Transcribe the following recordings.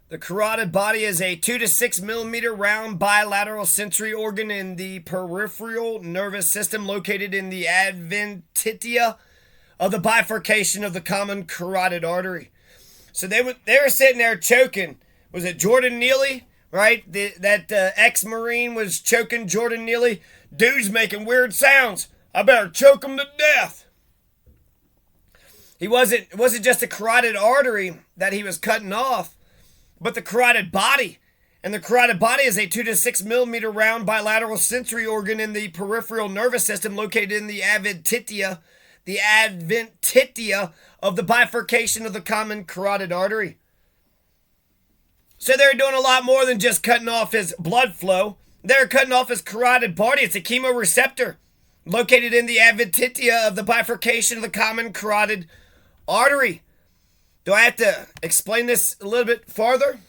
The carotid body is a 2 to 6 millimeter round bilateral sensory organ in the peripheral nervous system located in the adventitia of the bifurcation of the common carotid artery. So they were sitting there choking. Was it Jordan Neely? Right? That ex-Marine was choking Jordan Neely. Dude's making weird sounds. I better choke him to death. It wasn't just a carotid artery that he was cutting off, but the carotid body. And the carotid body is a 2 to 6 millimeter round bilateral sensory organ in the peripheral nervous system located in the adventitia of the bifurcation of the common carotid artery. So they're doing a lot more than just cutting off his blood flow. They're cutting off his carotid body. It's a chemoreceptor located in the adventitia of the bifurcation of the common carotid artery. Do I have to explain this a little bit farther?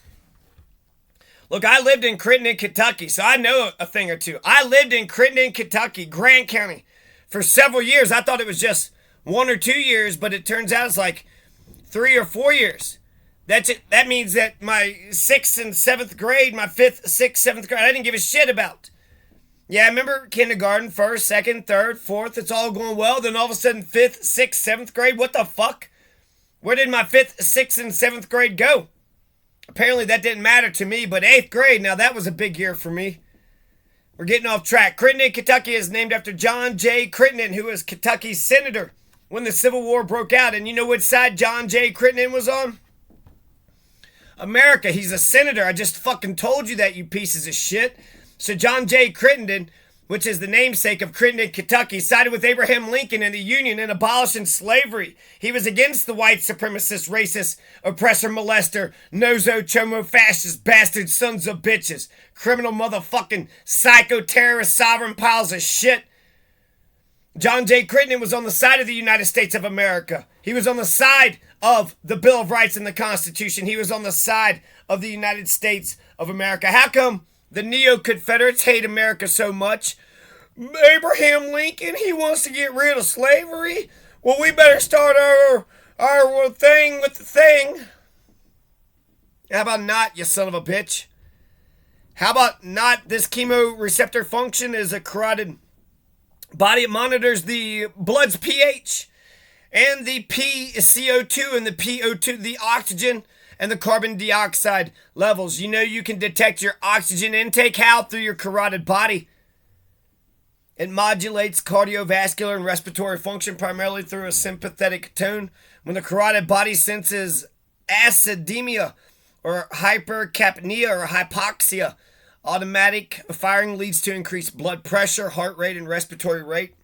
Look, I lived in Crittenden, Kentucky, so I know a thing or two. I lived in Crittenden, Kentucky, Grant County, for several years. I thought it was just 1 or 2 years, but it turns out it's like 3 or 4 years. That means that my 6th and 7th grade, my 5th, 6th, 7th grade, I didn't give a shit about. Yeah, I remember kindergarten, 1st, 2nd, 3rd, 4th, it's all going well. Then all of a sudden, 5th, 6th, 7th grade, what the fuck? Where did my 5th, 6th, and 7th grade go? Apparently that didn't matter to me, but 8th grade, now that was a big year for me. We're getting off track. Crittenden, Kentucky is named after John J. Crittenden, who was Kentucky's senator when the Civil War broke out. And you know which side John J. Crittenden was on? America. He's a senator. I just fucking told you that, you pieces of shit. So John J. Crittenden, which is the namesake of Crittenden, Kentucky, sided with Abraham Lincoln and the Union in abolishing slavery. He was against the white supremacist, racist, oppressor, molester, nozo, chomo, fascist, bastard, sons of bitches, criminal motherfucking psycho terrorist sovereign piles of shit. John J. Crittenden was on the side of the United States of America. He was on the side of the Bill of Rights and the Constitution. He was on the side of the United States of America. How come the neo-Confederates hate America so much? Abraham Lincoln, he wants to get rid of slavery? Well, we better start our thing with the thing. How about not, you son of a bitch? How about not? This chemoreceptor function is a carotid body. It monitors the blood's pH and the PCO2 and the PO2, the oxygen and the carbon dioxide levels. You know you can detect your oxygen intake how? Through your carotid body. It modulates cardiovascular and respiratory function primarily through a sympathetic tone. When the carotid body senses acidemia or hypercapnia or hypoxia, automatic firing leads to increased blood pressure, heart rate, and respiratory rate.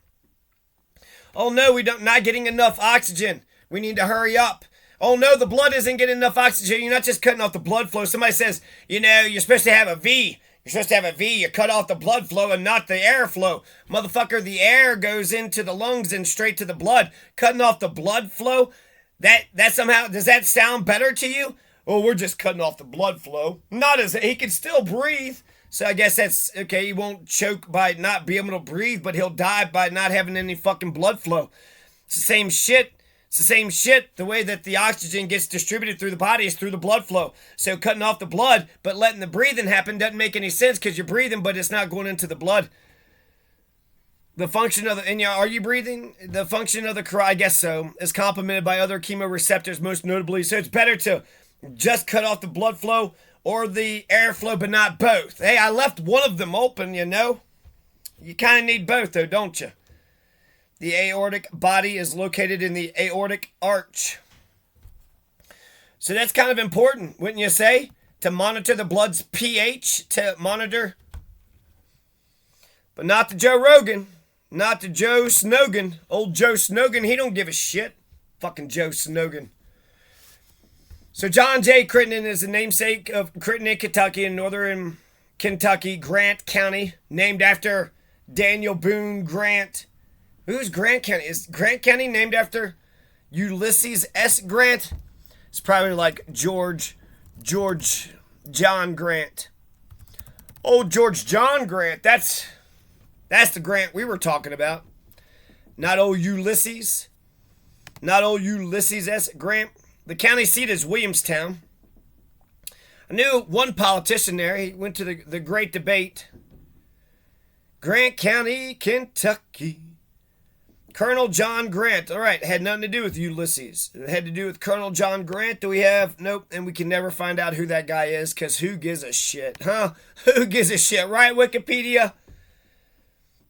Oh no, not getting enough oxygen. We need to hurry up. Oh no, the blood isn't getting enough oxygen. You're not just cutting off the blood flow. Somebody says, you're supposed to have a V. You're supposed to have a V. You cut off the blood flow and not the airflow. Motherfucker, the air goes into the lungs and straight to the blood. Cutting off the blood flow, that somehow, does that sound better to you? Oh, we're just cutting off the blood flow. He can still breathe. So I guess that's okay. He won't choke by not being able to breathe, but he'll die by not having any fucking blood flow. It's the same shit. It's the same shit. The way that the oxygen gets distributed through the body is through the blood flow. So cutting off the blood, but letting the breathing happen doesn't make any sense because you're breathing, but it's not going into the blood. The function of are you breathing? The function of the I guess so, is complemented by other chemoreceptors, most notably. So it's better to just cut off the blood flow or the airflow, but not both. Hey, I left one of them open, You kind of need both, though, don't you? The aortic body is located in the aortic arch. So that's kind of important, wouldn't you say? To monitor the blood's pH, to monitor. But not to Joe Rogan. Not to Joe Snogan. Old Joe Snogan, he don't give a shit. Fucking Joe Snogan. So John J. Crittenden is the namesake of Crittenden, Kentucky, in northern Kentucky, Grant County, named after Daniel Boone Grant. Who's Grant County? Is Grant County named after Ulysses S. Grant? It's probably like George John Grant. Old George John Grant. That's the Grant we were talking about. Not old Ulysses. Not old Ulysses S. Grant. The county seat is Williamstown. I knew one politician there. He went to the great debate. Grant County, Kentucky. Colonel John Grant. All right, had nothing to do with Ulysses. It had to do with Colonel John Grant. Do we have? Nope. And we can never find out who that guy is, because who gives a shit, huh? Who gives a shit, right, Wikipedia?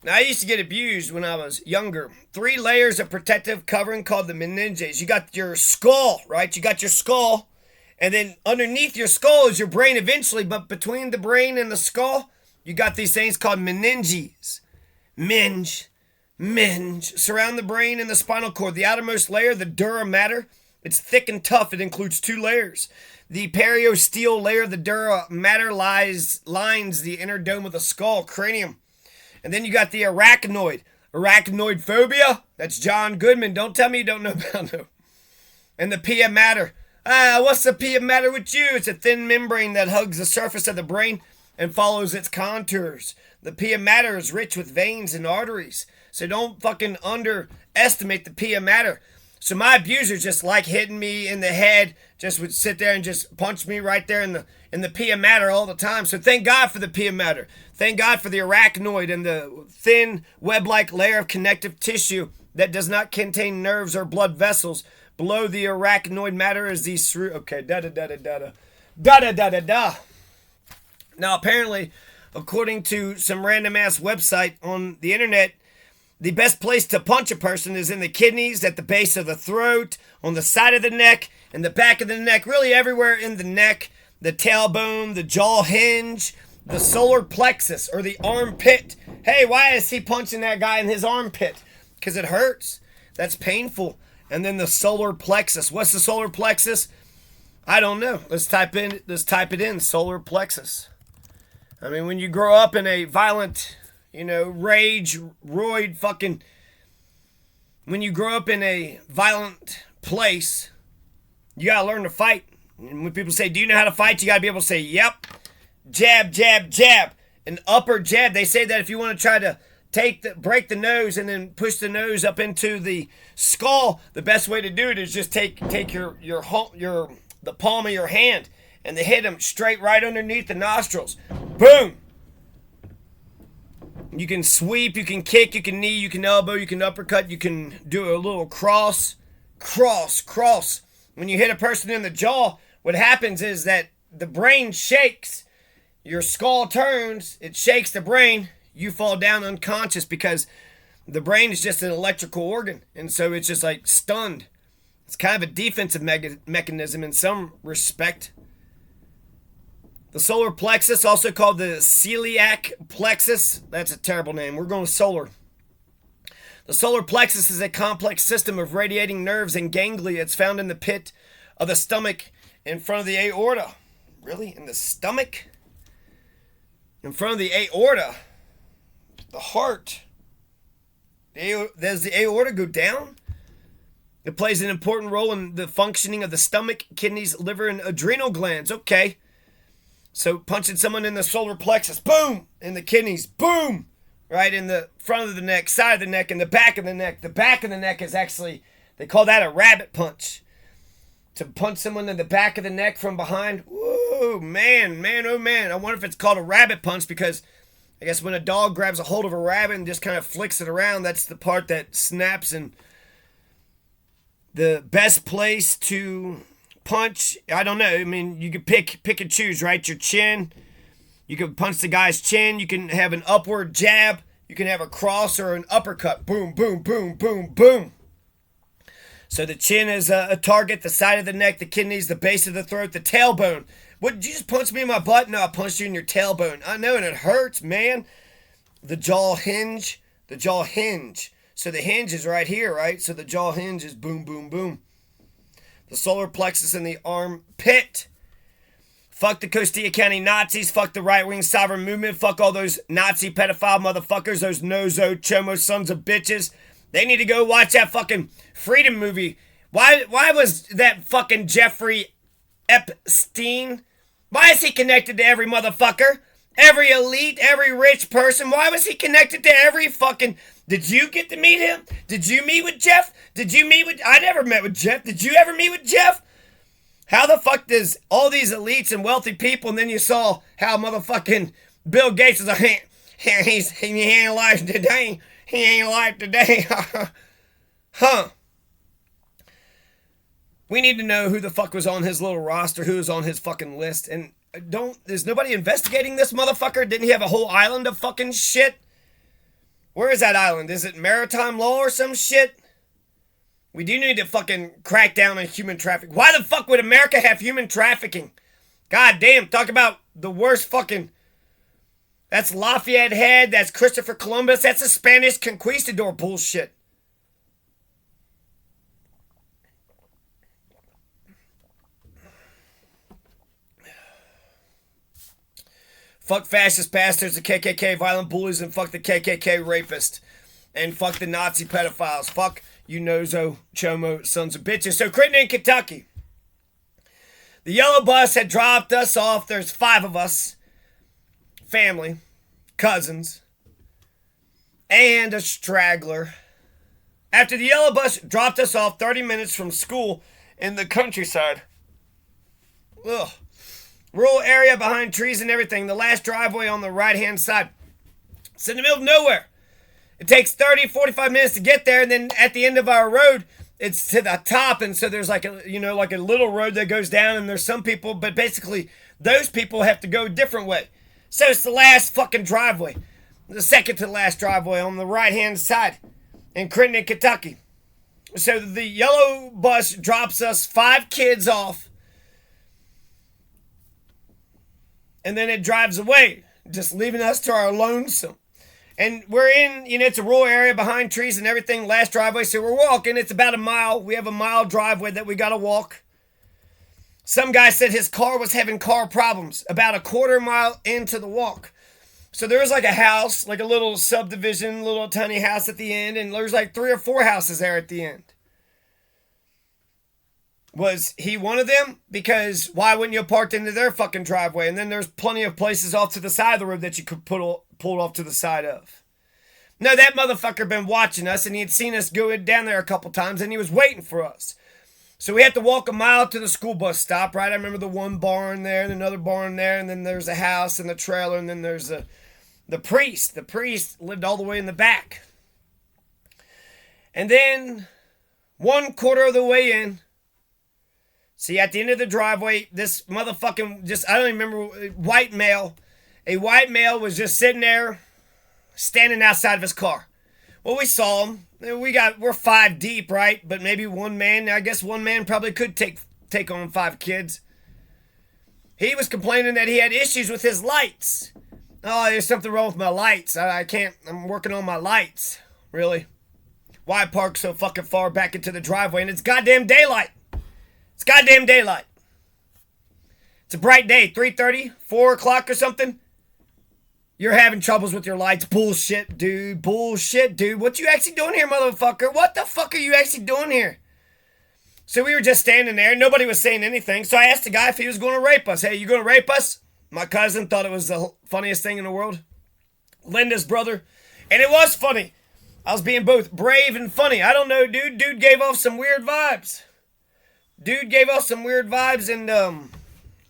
Now, I used to get abused when I was younger. 3 layers of protective covering called the meninges. You got your skull, right? You got your skull. And then underneath your skull is your brain eventually. But between the brain and the skull, you got these things called meninges. Meninge surround the brain and the spinal cord. The outermost layer, the dura mater, it's thick and tough. It includes 2 layers. The periosteal layer of the dura mater lines the inner dome of the skull, cranium. And then you got the arachnoid. Arachnoid phobia, that's John Goodman. Don't tell me you don't know about him. And the pia mater. What's the pia mater with you? It's a thin membrane that hugs the surface of the brain and follows its contours. The pia mater is rich with veins and arteries. So don't fucking underestimate the pia mater. So my abusers just like hitting me in the head, just would sit there and just punch me right there in the pia mater all the time. So thank God for the pia mater. Thank God for the arachnoid and the thin web-like layer of connective tissue that does not contain nerves or blood vessels. Below the arachnoid matter is the okay, Now apparently, according to some random ass website on the internet, the best place to punch a person is in the kidneys, at the base of the throat, on the side of the neck, in the back of the neck, really everywhere in the neck, the tailbone, the jaw hinge, the solar plexus, or the armpit. Hey, why is he punching that guy in his armpit? Because it hurts. That's painful. And then the solar plexus. What's the solar plexus? I don't know. Let's type it in, solar plexus. I mean, when you grow up in a violent, roid fucking, when you grow up in a violent place, you gotta learn to fight. And when people say, do you know how to fight? You gotta be able to say, yep. Jab, jab, jab. An upper jab. They say that if you want to try to break the nose and then push the nose up into the skull, the best way to do it is just take the palm of your hand and hit them straight right underneath the nostrils. Boom. You can sweep, you can kick, you can knee, you can elbow, you can uppercut, you can do a little cross. When you hit a person in the jaw, what happens is that the brain shakes. Your skull turns, it shakes the brain, you fall down unconscious because the brain is just an electrical organ. And so it's just like stunned. It's kind of a defensive mechanism in some respect. The solar plexus, also called the celiac plexus. That's a terrible name. We're going solar. The solar plexus is a complex system of radiating nerves and ganglia. It's found in the pit of the stomach in front of the aorta. Really? In the stomach? In front of the aorta? The heart? Does the aorta go down? It plays an important role in the functioning of the stomach, kidneys, liver, and adrenal glands. Okay. So punching someone in the solar plexus, boom! In the kidneys, boom! Right in the front of the neck, side of the neck, and the back of the neck. The back of the neck is actually, they call that a rabbit punch. To punch someone in the back of the neck from behind. Whoa, man, oh man. I wonder if it's called a rabbit punch because I guess when a dog grabs a hold of a rabbit and just kind of flicks it around, that's the part that snaps. And the best place to punch, I don't know. I mean, you could pick and choose, right? Your chin. You can punch the guy's chin. You can have an upward jab. You can have a cross or an uppercut. Boom, boom, boom, boom, boom. So the chin is a target, the side of the neck, the kidneys, the base of the throat, the tailbone. What, did you just punch me in my butt? No, I punched you in your tailbone. I know, and it hurts, man. The jaw hinge. So the hinge is right here, right? So the jaw hinge is boom, boom, boom. The solar plexus in the armpit. Fuck the Costilla County Nazis. Fuck the right-wing sovereign movement. Fuck all those Nazi pedophile motherfuckers. Those nozo chomo sons of bitches. They need to go watch that fucking Freedom movie. Why was that fucking Jeffrey Epstein? Why is he connected to every motherfucker? Every elite, every rich person? Why was he connected to every fucking... Did you get to meet him? Did you meet with Jeff? I never met with Jeff. Did you ever meet with Jeff? How the fuck does all these elites and wealthy people, and then you saw how motherfucking Bill Gates is he ain't alive today. He ain't alive today. Huh. We need to know who the fuck was on his little roster, who was on his fucking list. And there's nobody investigating this motherfucker? Didn't he have a whole island of fucking shit? Where is that island? Is it maritime law or some shit? We do need to fucking crack down on human trafficking. Why the fuck would America have human trafficking? God damn, talk about the worst fucking... That's Lafayette Head, that's Christopher Columbus, that's a Spanish conquistador bullshit. Fuck fascist bastards, the KKK violent bullies, and fuck the KKK rapist. And fuck the Nazi pedophiles. Fuck you nozo, chomo, sons of bitches. So Crittenden, Kentucky. The yellow bus had dropped us off. There's 5 of us. Family. Cousins. And a straggler. After the yellow bus dropped us off 30 minutes from school in the countryside. Ugh. Rural area behind trees and everything. The last driveway on the right-hand side. It's in the middle of nowhere. It takes 30, 45 minutes to get there, and then at the end of our road, it's to the top, and so there's like a little road that goes down, and there's some people, but basically those people have to go a different way. So it's the last fucking driveway. The second to the last driveway on the right-hand side in Crittenden, Kentucky. So the yellow bus drops us 5 kids off, and then it drives away, just leaving us to our lonesome. And we're in, it's a rural area behind trees and everything, last driveway, so we're walking. It's about a mile. We have a mile driveway that we got to walk. Some guy said his car was having car problems about a quarter mile into the walk. So there was like a house, like a little subdivision, little tiny house at the end, and there's like 3 or 4 houses there at the end. Was he one of them? Because why wouldn't you have parked into their fucking driveway? And then there's plenty of places off to the side of the road that you could pull off to the side of. No, that motherfucker been watching us, and he had seen us go down there a couple times, and he was waiting for us. So we had to walk a mile to the school bus stop, right? I remember the one barn there, and another barn there, and then there's a house and a trailer, and then there's the priest. The priest lived all the way in the back. And then 1/4 of the way in, see, at the end of the driveway, this motherfucking, I don't even remember, a white male was just sitting there, standing outside of his car. Well, we saw him. We're 5 deep, right? But maybe one man, I guess one man probably could take on 5 kids. He was complaining that he had issues with his lights. Oh, there's something wrong with my lights. I'm working on my lights. Really? Why park so fucking far back into the driveway? And it's goddamn daylight. It's goddamn daylight. It's a bright day, 3:30, 4 o'clock or something. You're having troubles with your lights. Bullshit, dude. Bullshit, dude. What you actually doing here, motherfucker? What the fuck are you actually doing here? So we were just standing there. Nobody was saying anything. So I asked the guy if he was going to rape us. Hey, you going to rape us? My cousin thought it was the funniest thing in the world. Linda's brother. And it was funny. I was being both brave and funny. I don't know, dude. Dude gave off some weird vibes. And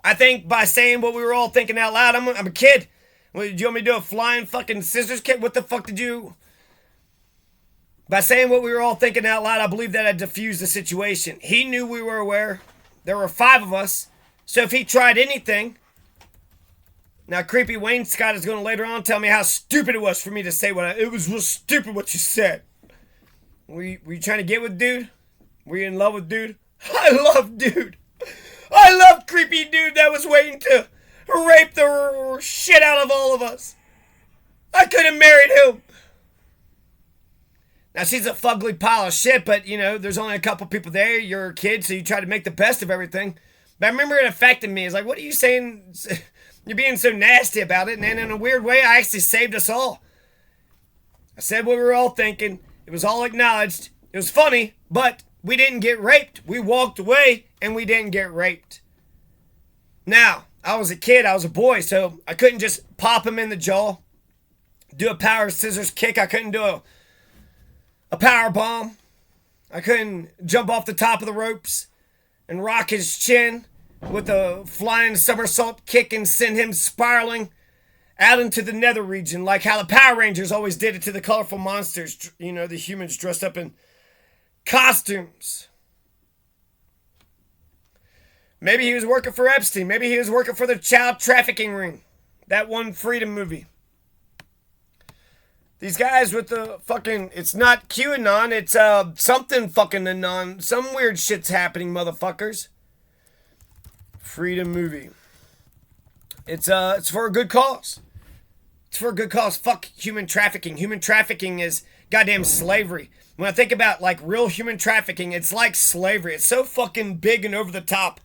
I think by saying what we were all thinking out loud, I'm a kid. Did you want me to do a flying fucking scissors kick? What the fuck did you... By saying what we were all thinking out loud, I believe that I diffused the situation. He knew we were aware. There were 5 of us. So if he tried anything... Now, creepy Wayne Scott is going to later on tell me how stupid it was for me to say it was real stupid what you said. Were you trying to get with dude? Were you in love with dude? I love dude. I love creepy dude that was waiting to rape the shit out of all of us. I could have married him. Now, she's a fugly pile of shit, but, there's only a couple people there. You're a kid, so you try to make the best of everything. But I remember it affected me. It's like, what are you saying? You're being so nasty about it. And then in a weird way, I actually saved us all. I said what we were all thinking. It was all acknowledged. It was funny, but we didn't get raped. We walked away, and we didn't get raped. Now, I was a kid, I was a boy, so I couldn't just pop him in the jaw, do a power scissors kick. I couldn't do a power bomb. I couldn't jump off the top of the ropes and rock his chin with a flying somersault kick and send him spiraling out into the nether region, like how the Power Rangers always did it to the colorful monsters, you know, the humans dressed up in costumes. Maybe he was working for Epstein. Maybe he was working for the child trafficking ring. That one Freedom movie. These guys with the fucking, it's not QAnon, it's something fucking anon. Some weird shit's happening, motherfuckers. Freedom movie. It's for a good cause. It's for a good cause. Fuck human trafficking. Human trafficking is goddamn slavery. When I think about like real human trafficking, it's like slavery. It's so fucking big and over the top.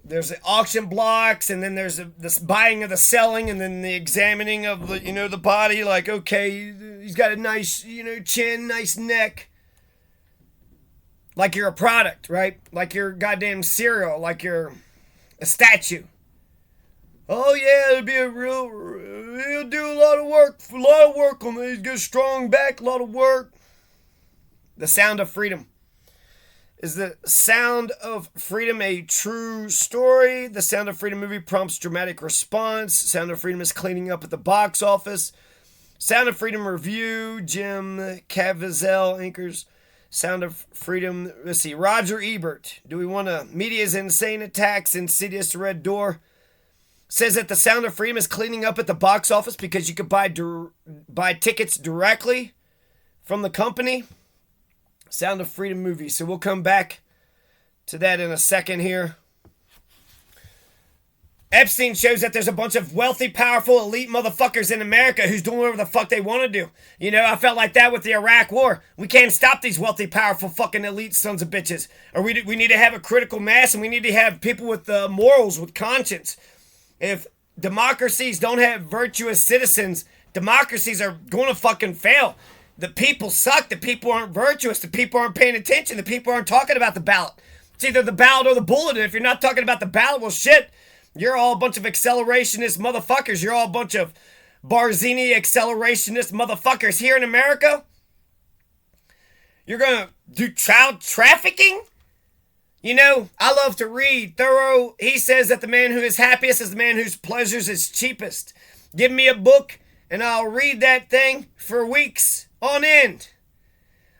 There's the auction blocks, and then there's this buying of the selling, and then the examining of the, you know, the body. Like, okay, he's got a nice, you know, chin, nice neck. Like you're a product, right? Like you're goddamn cereal, like you're a statue. Oh yeah, it'll be he'll do a lot of work on it. He's got a strong back, a lot of work. The Sound of Freedom. Is The Sound of Freedom a true story? The Sound of Freedom movie prompts dramatic response. Sound of Freedom is cleaning up at the box office. Sound of Freedom review. Jim Caviezel anchors Sound of Freedom. Let's see. Roger Ebert. Do we want to? Media's insane attacks, insidious red door. Says that The Sound of Freedom is cleaning up at the box office because you could buy tickets directly from the company. Sound of Freedom movie. So we'll come back to that in a second here. Epstein shows that there's a bunch of wealthy, powerful, elite motherfuckers in America who's doing whatever the fuck they want to do. You know, I felt like that with the Iraq war. We can't stop these wealthy, powerful, fucking elite sons of bitches. Or we need to have a critical mass, and we need to have people with morals, with conscience. If democracies don't have virtuous citizens, democracies are going to fucking fail. The people suck. The people aren't virtuous. The people aren't paying attention. The people aren't talking about the ballot. It's either the ballot or the bullet. And if you're not talking about the ballot, well, shit, you're all a bunch of accelerationist motherfuckers. You're all a bunch of Barzini accelerationist motherfuckers here in America. You're going to do child trafficking? You know, I love to read. Thoreau, he says that the man who is happiest is the man whose pleasures is cheapest. Give me a book and I'll read that thing for weeks on end.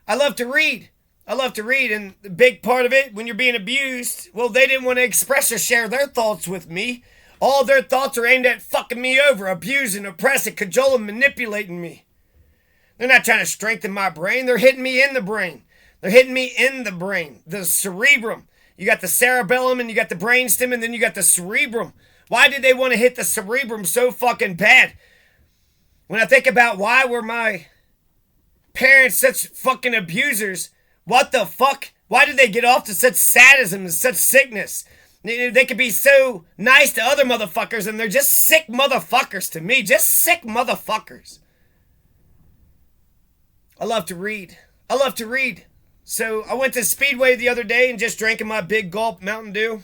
I love to read. And the big part of it, when you're being abused, well, they didn't want to express or share their thoughts with me. All their thoughts are aimed at fucking me over, abusing, oppressing, cajoling, manipulating me. They're not trying to strengthen my brain. They're hitting me in the brain. The cerebrum. You got the cerebellum and you got the brainstem and then you got the cerebrum. Why did they want to hit the cerebrum so fucking bad? When I think about why were my parents such fucking abusers, what the fuck? Why did they get off to such sadism and such sickness? They could be so nice to other motherfuckers and they're just sick motherfuckers to me. Just sick motherfuckers. I love to read. So I went to Speedway the other day and just drank my big gulp Mountain Dew.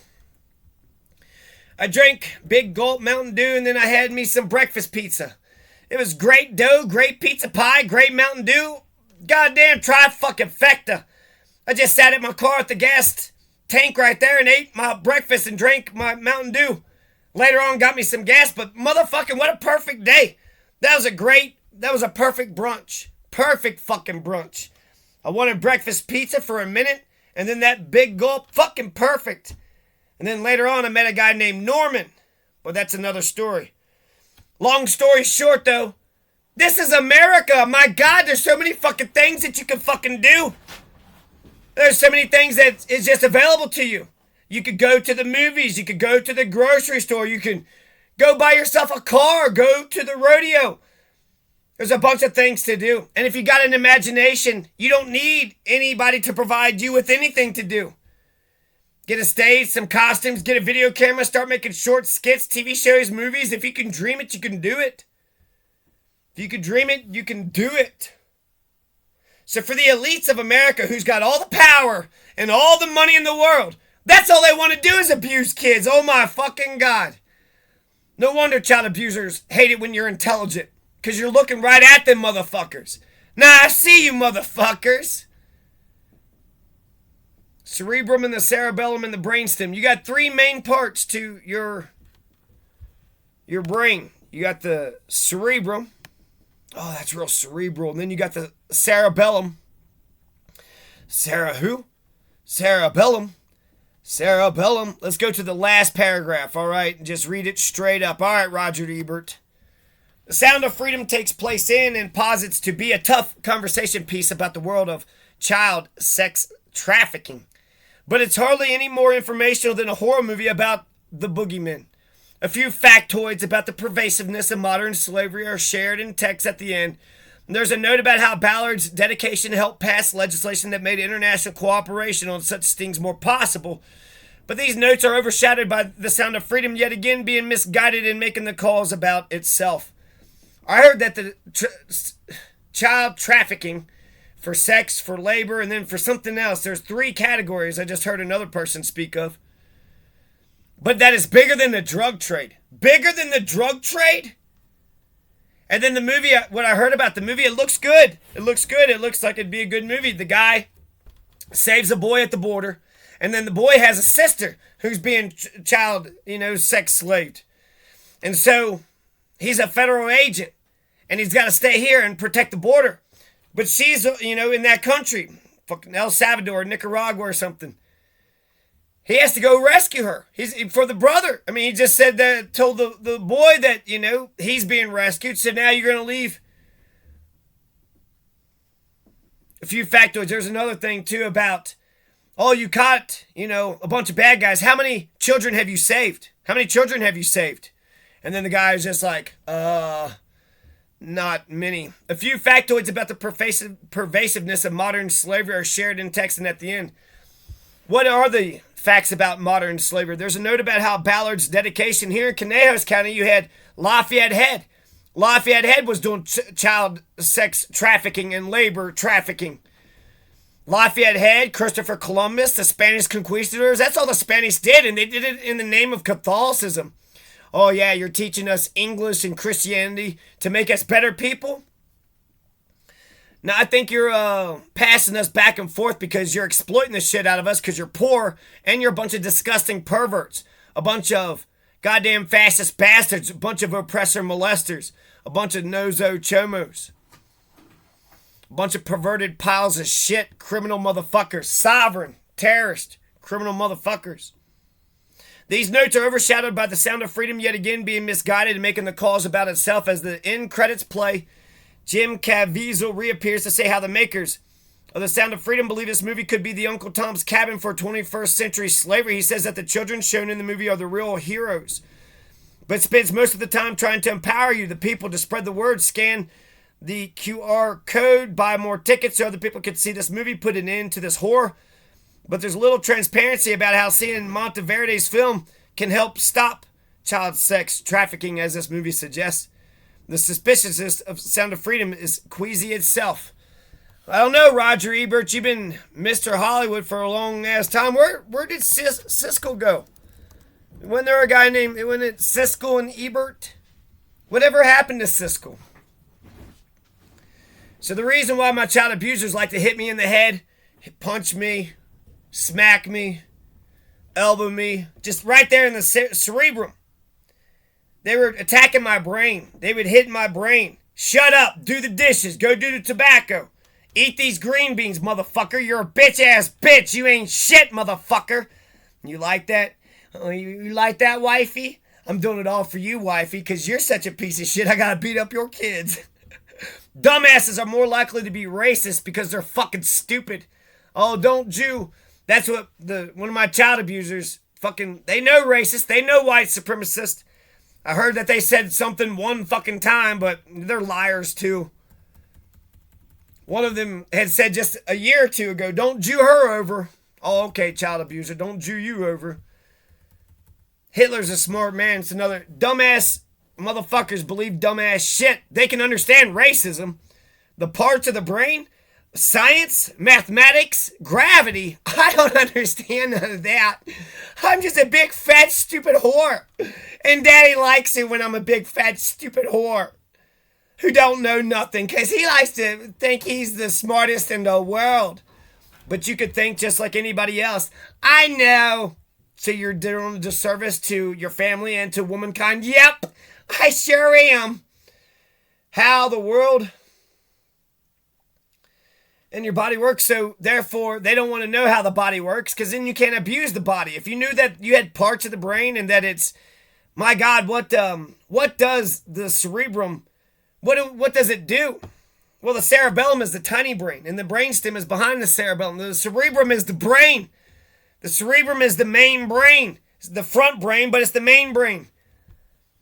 I drank big gulp Mountain Dew and then I had me some breakfast pizza. It was great dough, great pizza pie, great Mountain Dew. Goddamn trifecta. I just sat at my car at the gas tank right there and ate my breakfast and drank my Mountain Dew. Later on got me some gas, but motherfucking what a perfect day. That was a perfect brunch. Perfect fucking brunch. I wanted breakfast pizza for a minute, and then that big gulp, fucking perfect. And then later on, I met a guy named Norman. But that's another story. Long story short, though, this is America. My God, there's so many fucking things that you can fucking do. There's so many things that is just available to you. You could go to the movies. You could go to the grocery store. You can go buy yourself a car. Go to the rodeo. There's a bunch of things to do. And if you got an imagination, you don't need anybody to provide you with anything to do. Get a stage, some costumes, get a video camera, start making short skits, TV shows, movies. If you can dream it, you can do it. If you can dream it, you can do it. So for the elites of America who's got all the power and all the money in the world, that's all they want to do is abuse kids. Oh my fucking God. No wonder child abusers hate it when you're intelligent. Because you're looking right at them motherfuckers. Nah, I see you motherfuckers. cerebrum and the cerebellum and the brainstem. You got three main parts to your brain. You got the cerebrum. Oh, that's real cerebral. And then you got the cerebellum. Cerebellum. Cerebellum. Let's go to the last paragraph, all right? And just read it straight up. All right, Roger Ebert. The Sound of Freedom takes place in and posits to be a tough conversation piece about the world of child sex trafficking. But it's hardly any more informational than a horror movie about the boogeyman. A few factoids about the pervasiveness of modern slavery are shared in text at the end. There's a note about how Ballard's dedication helped pass legislation that made international cooperation on such things more possible. But these notes are overshadowed by the Sound of Freedom yet again being misguided in making the calls about itself. I heard that the child trafficking for sex, for labor, and then for something else, there's three categories I just heard another person speak of. But that is bigger than the drug trade. Bigger than the drug trade? And then the movie, what I heard about the movie, it looks good. It looks good. It looks like it'd be a good movie. The guy saves a boy at the border. And then the boy has a sister who's being child, sex slaved. And so he's a federal agent. And he's got to stay here and protect the border. But she's, in that country. Fucking El Salvador, Nicaragua or something. He has to go rescue her. He's for the brother. I mean, he just said that, told the boy that, he's being rescued. So now you're going to leave. A few factoids. There's another thing, too, about, you caught, a bunch of bad guys. How many children have you saved? How many children have you saved? And then the guy is just like, not many. A few factoids about the pervasiveness of modern slavery are shared in text and at the end. What are the facts about modern slavery? There's a note about how Ballard's dedication here in Conejos County, you had Lafayette Head. Lafayette Head was doing child sex trafficking and labor trafficking. Lafayette Head, Christopher Columbus, the Spanish conquistadors, that's all the Spanish did, and they did it in the name of Catholicism. Oh yeah, you're teaching us English and Christianity to make us better people? Now, I think you're passing us back and forth because you're exploiting the shit out of us because you're poor and you're a bunch of disgusting perverts. A bunch of goddamn fascist bastards. A bunch of oppressor molesters. A bunch of nozo-chomos. A bunch of perverted piles of shit. Criminal motherfuckers. Sovereign. Terrorist. Criminal motherfuckers. These notes are overshadowed by the Sound of Freedom yet again being misguided and making the calls about itself as the end credits play. Jim Caviezel reappears to say how the makers of The Sound of Freedom believe this movie could be the Uncle Tom's Cabin for 21st century slavery. He says that the children shown in the movie are the real heroes, but spends most of the time trying to empower you, the people, to spread the word. Scan the QR code, buy more tickets so other people can see this movie, put an end to this horror. But there's little transparency about how seeing Monteverde's film can help stop child sex trafficking, as this movie suggests. The suspiciousness of Sound of Freedom is queasy itself. I don't know, Roger Ebert. You've been Mr. Hollywood for a long ass time. Where did Siskel go? Wasn't there a guy named Siskel and Ebert? Whatever happened to Siskel? So the reason why my child abusers like to hit me in the head, punch me, smack me, elbow me, just right there in the cerebrum. They were attacking my brain. They would hit my brain. Shut up. Do the dishes. Go do the tobacco. Eat these green beans, motherfucker. You're a bitch-ass bitch. You ain't shit, motherfucker. You like that? Oh, you like that, wifey? I'm doing it all for you, wifey, because you're such a piece of shit. I gotta beat up your kids. Dumbasses are more likely to be racist because they're fucking stupid. Oh, don't you? That's what one of my child abusers they know racist. They know white supremacist. I heard that they said something one fucking time, but they're liars too. One of them had said just a year or two ago, don't Jew her over. Oh, okay, child abuser, don't Jew you over. Hitler's a smart man. It's another dumbass motherfuckers believe dumbass shit. They can understand racism. The parts of the brain, science, mathematics, gravity. I don't understand none of that. I'm just a big, fat, stupid whore. And Daddy likes it when I'm a big, fat, stupid whore who don't know nothing because he likes to think he's the smartest in the world. but you could think just like anybody else. I know. So you're doing a disservice to your family and to womankind? Yep, I sure am. How the world and your body works, so therefore they don't want to know how the body works, because then you can't abuse the body. If you knew that you had parts of the brain and that it's, my God, what does the cerebrum, what does it do? Well, the cerebellum is the tiny brain, and the brainstem is behind the cerebellum. The cerebrum is the brain. The cerebrum is the main brain. It's the front brain, but it's the main brain.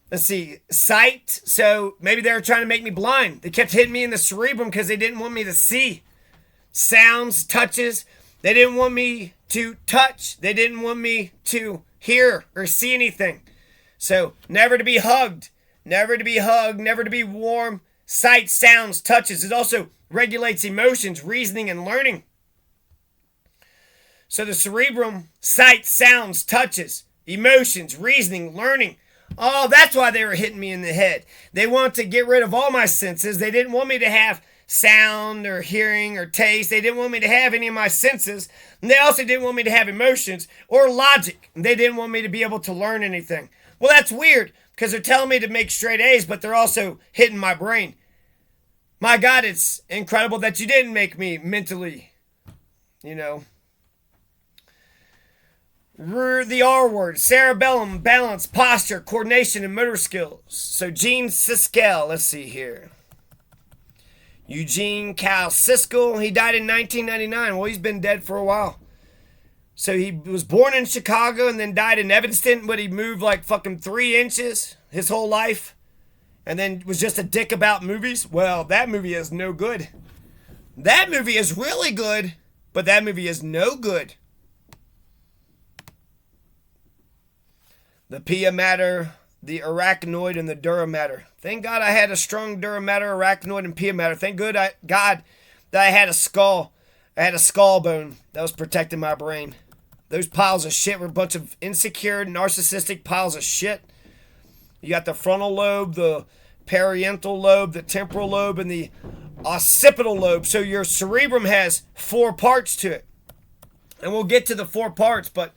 Let's see, sight. So maybe they were trying to make me blind. They kept hitting me in the cerebrum because they didn't want me to see. Sounds, touches. They didn't want me to touch. They didn't want me to hear or see anything. So never to be hugged. Never to be hugged. Never to be warm. Sight, sounds, touches. It also regulates emotions, reasoning, and learning. So the cerebrum, sight, sounds, touches, emotions, reasoning, learning. Oh, that's why they were hitting me in the head. They want to get rid of all my senses. They didn't want me to have sound or hearing or taste. They didn't want me to have any of my senses. And they also didn't want me to have emotions or logic. They didn't want me to be able to learn anything. Well, that's weird, because they're telling me to make straight A's, but they're also hitting my brain. My God, it's incredible that you didn't make me mentally, the R word, cerebellum, balance, posture, coordination, and motor skills. So Gene Siskel, let's see here. Eugene Cal Siskel, he died in 1999. Well, he's been dead for a while. So he was born in Chicago and then died in Evanston, but he moved like fucking 3 inches his whole life. And then was just a dick about movies. Well, that movie is no good. That movie is really good, but that movie is no good. The pia mater, the arachnoid, and the dura mater. Thank God I had a strong dura mater, arachnoid, and pia mater. Thank God that I had a skull. I had a skull bone that was protecting my brain. Those piles of shit were a bunch of insecure, narcissistic piles of shit. You got the frontal lobe, the parietal lobe, the temporal lobe, and the occipital lobe. So your cerebrum has 4 parts to it. And we'll get to the 4 parts, but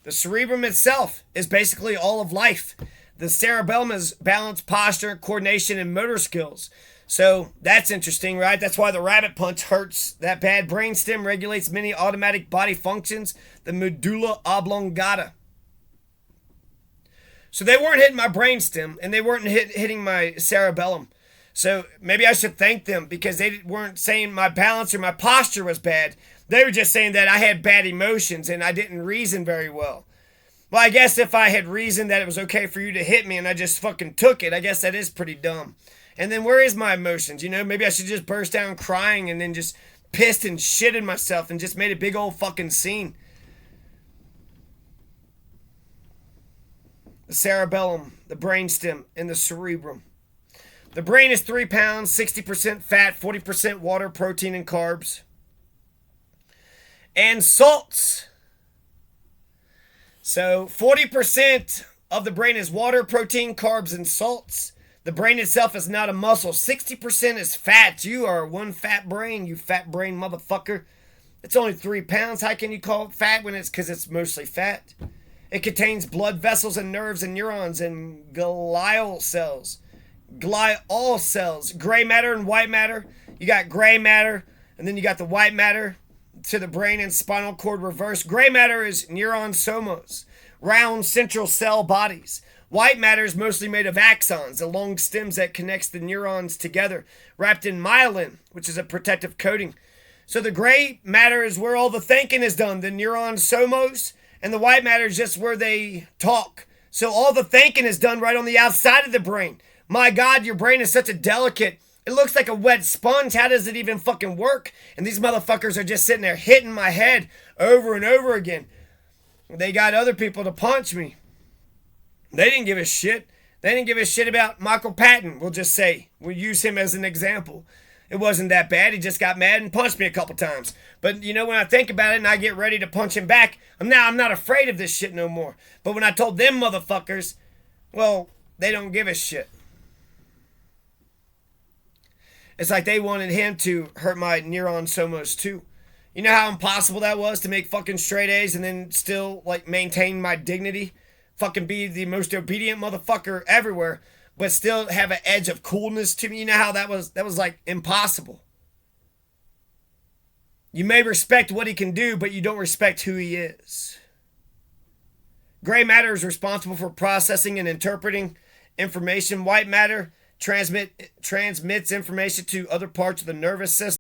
the cerebrum itself is basically all of life. The cerebellum is balance, posture, coordination, and motor skills. So that's interesting, right? That's why the rabbit punch hurts that bad. Brainstem regulates many automatic body functions. The medulla oblongata. So they weren't hitting my brainstem, and they weren't hitting my cerebellum. So maybe I should thank them, because they weren't saying my balance or my posture was bad. They were just saying that I had bad emotions and I didn't reason very well. Well, I guess if I had reasoned that it was okay for you to hit me and I just fucking took it, I guess that is pretty dumb. And then where is my emotions? Maybe I should just burst down crying and then just pissed and shitted myself and just made a big old fucking scene. The cerebellum, the brainstem, and the cerebrum. The brain is 3 pounds, 60% fat, 40% water, protein, and carbs. And salts. So 40% of the brain is water, protein, carbs, and salts. The brain itself is not a muscle. 60% is fat. You are one fat brain, you fat brain motherfucker. It's only 3 pounds. How can you call it fat when it's because it's mostly fat? It contains blood vessels and nerves and neurons and glial cells. Glial cells. Gray matter and white matter. You got gray matter, and then you got the white matter to the brain and spinal cord reverse. Gray matter is neuron somos, round central cell bodies. White matter is mostly made of axons, the long stems that connects the neurons together, wrapped in myelin, which is a protective coating. So the gray matter is where all the thinking is done, the neuron somos, and the white matter is just where they talk. So all the thinking is done right on the outside of the brain. My God, your brain is such a delicate, it looks like a wet sponge. How does it even fucking work? And these motherfuckers are just sitting there hitting my head over and over again. They got other people to punch me. They didn't give a shit. They didn't give a shit about Michael Patton, we'll just say. We'll use him as an example. It wasn't that bad. He just got mad and punched me a couple times. But, when I think about it and I get ready to punch him back, I'm not afraid of this shit no more. But when I told them motherfuckers, well, they don't give a shit. It's like they wanted him to hurt my neuron somos too. You know how impossible that was to make fucking straight A's and then still like maintain my dignity? Fucking be the most obedient motherfucker everywhere, but still have an edge of coolness to me. You know how that was like impossible. You may respect what he can do, but you don't respect who he is. Gray matter is responsible for processing and interpreting information. White matter transmits information to other parts of the nervous system.